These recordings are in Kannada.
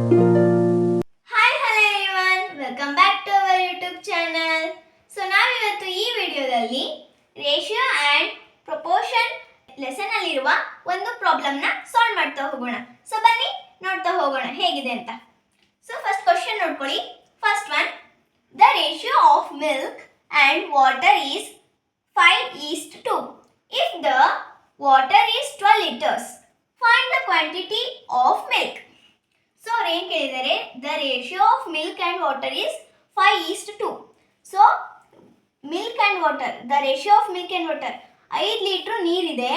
Hi hello everyone, welcome back to our YouTube channel. So ನಾವಿವತ್ತು ಈ ವಿಡಿಯೋದಲ್ಲಿ ರೇಷಿಯೋ ಆ್ಯಂಡ್ ಪ್ರಪೋರ್ಷನ್ ಲೆಸನ್ ಅಲ್ಲಿರುವ ಒಂದು ಪ್ರಾಬ್ಲಮ್ನ ಸಾಲ್ವ್ ಮಾಡ್ತಾ ಹೋಗೋಣ. ಸೊ ಬನ್ನಿ ನೋಡ್ತಾ ಹೋಗೋಣ ಹೇಗಿದೆ ಅಂತ. ಸೊ ಫಸ್ಟ್ ಕ್ವಶನ್ ನೋಡ್ಕೊಳ್ಳಿ. First one, the ratio of milk and water is 5:2. If the water is 12 liters, find the quantity of milk. So ಅವ್ರು ಏನು ಕೇಳಿದ್ದಾರೆ, the ratio of milk and water is 5:2. So milk and water, the ratio of milk and water, 5 litre ನೀರಿದೆ,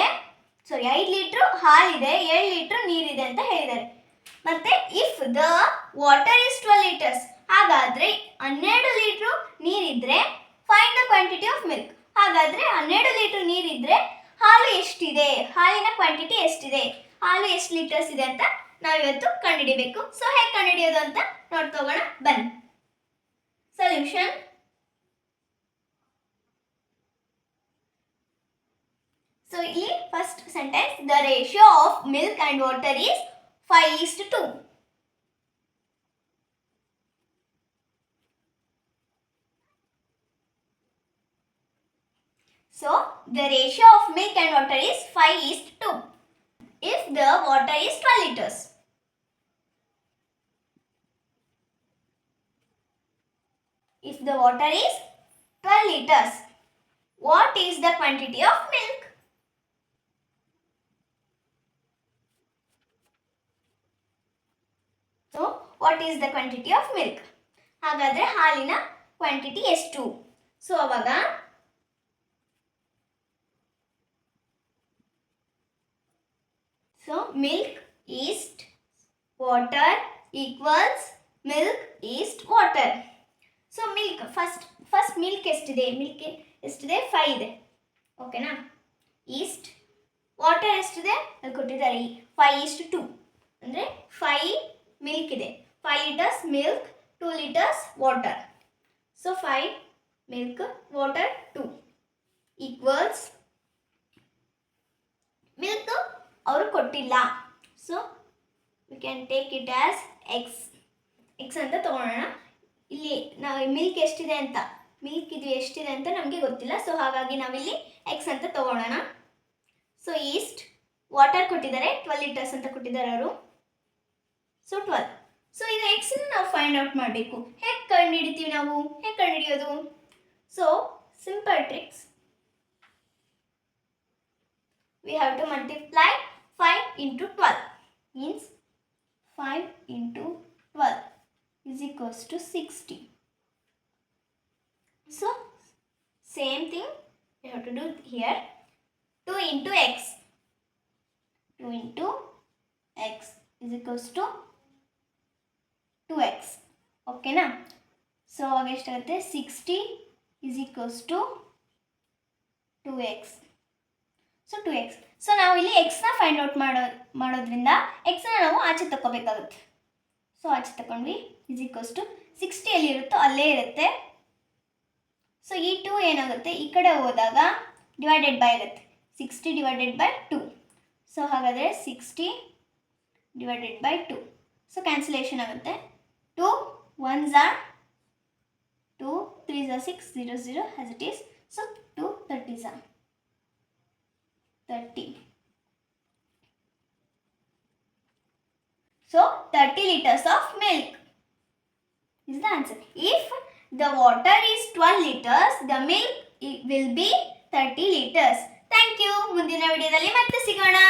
5 ಲೀಟ್ರ್ ಹಾಲಿದೆ, 7 ಲೀಟ್ರ್ ನೀರಿದೆ ಅಂತ ಹೇಳಿದ್ದಾರೆ. ಮತ್ತೆ if the water is 12 liters, ಹಾಗಾದರೆ 12 ಲೀಟ್ರ್ ನೀರಿದ್ರೆ find the quantity of milk. ಹಾಗಾದರೆ 12 ಲೀಟ್ರ್ ನೀರಿದ್ರೆ ಹಾಲು ಎಷ್ಟಿದೆ, ಹಾಲಿನ ಕ್ವಾಂಟಿಟಿ ಎಷ್ಟಿದೆ, ಹಾಲು ಎಷ್ಟು ಲೀಟರ್ಸ್ ಇದೆ ಅಂತ ನಾವಿವತ್ತು ಕಂಡುಹಿಡಿಬೇಕು. ಸೊ ಹೇಗೆ ಕಂಡುಹಿಡಿಯೋದು ಅಂತ ನೋಡ್ತಾ ಹೋಗೋಣ ಬನ್ನಿ. ಸೊಲ್ಯೂಷನ್. ಸೊ ಇಲ್ಲಿ first sentence, the ratio of milk and water is 5:2. So the ratio of milk and water is 5:2 if the water is 12 liters. If the water is 12 liters, what is the quantity of milk? So what is the quantity of milk? ಹಾಗಾದರೆ ಹಾಲಿನ ಕ್ವಾಂಟಿಟಿ ಎಷ್ಟು? ಸೊ ಅವಾಗ so milk is water equals milk is water. So milk first milk ಎಷ್ಟಿದೆ, ಮಿಲ್ಕ್ ಎಷ್ಟಿದೆ 5 ಇದೆ, ಓಕೆನಾ. ಈಸ್ಟ್ ವಾಟರ್ ಎಷ್ಟಿದೆ ಅಲ್ಲಿ ಕೊಟ್ಟಿದ್ದಾರೆ 5:2, ಅಂದರೆ 5 ಮಿಲ್ಕ್ ಇದೆ, 5 liters milk, 2 liters water. So 5 milk water 2 equals milk ಅವರು ಕೊಟ್ಟಿಲ್ಲ, so we can take it as X ಅಂತ ತೊಗೊಳೋಣ. ಇಲ್ಲಿ ನಾವು ಮಿಲ್ಕ್ ಎಷ್ಟಿದೆ ಅಂತ, ಮಿಲ್ಕ್ ಇದು ಎಷ್ಟಿದೆ ಅಂತ ನಮಗೆ ಗೊತ್ತಿಲ್ಲ, ಸೊ ಹಾಗಾಗಿ ನಾವಿಲ್ಲಿ ಎಕ್ಸ್ ಅಂತ ತೊಗೊಳೋಣ. ಸೊ ಈಸ್ಟ್ ವಾಟರ್ ಕೊಟ್ಟಿದ್ದಾರೆ 12 liters ಅಂತ ಕೊಟ್ಟಿದ್ದಾರೆ ಅವರು, ಸೊ 12. ಸೊ ಇದು ಎಕ್ಸ್ನ ನಾವು ಫೈಂಡ್ ಔಟ್ ಮಾಡಬೇಕು. ಹೇಗೆ ಕಂಡುಹಿಡಿತೀವಿ ನಾವು, ಹೇಗೆ ಕಂಡುಹಿಡಿಯೋದು? So simple tricks, we have to multiply 5 into 12, means 5 into 12 is equals to 60. So same thing we have to do here. 2 into x, 2 into x is equals to 2x, okay na. So aವಾಗ ಎಷ್ಟಾಗುತ್ತೆ, 60 is equals to 2x. So 2x. So ನಾವು ಇಲ್ಲಿ ಎಕ್ಸ್ನ ಫೈಂಡ್ ಔಟ್ ಮಾಡೋದ್ರಿಂದ ಎಕ್ಸ್ನ ನಾವು ಆಚೆ ತಗೋಬೇಕಾಗುತ್ತೆ. ಸೊ ಆಚೆ ತಗೊಂಡ್ವಿ, ಇಸ್ ಈಕ್ವಲ್ಸ್ ಟು 60 ಎಲ್ಲಿರುತ್ತೋ ಅಲ್ಲೇ ಇರುತ್ತೆ. ಸೊ ಈ 2 ಏನಾಗುತ್ತೆ, ಈ ಕಡೆ ಹೋದಾಗ ಡಿವೈಡೆಡ್ ಬೈ ಆಗುತ್ತೆ, 60 ಡಿವೈಡೆಡ್ ಬೈ 2. ಸೊ ಹಾಗಾದರೆ 60 ಡಿವೈಡೆಡ್ ಬೈ 2. ಸೊ ಕ್ಯಾನ್ಸಲೇಷನ್ ಆಗುತ್ತೆ, 2 1s are 2, 3s are 6, 0 0 as it is. So 2 30s are 30. So 30 liters of milk is the answer. If the water is 12 liters, the milk will be 30 liters. Thank you. ಮುಂದಿನ ವಿಡಿಯೋದಲ್ಲಿ ಮತ್ತೆ ಸಿಗೋಣ.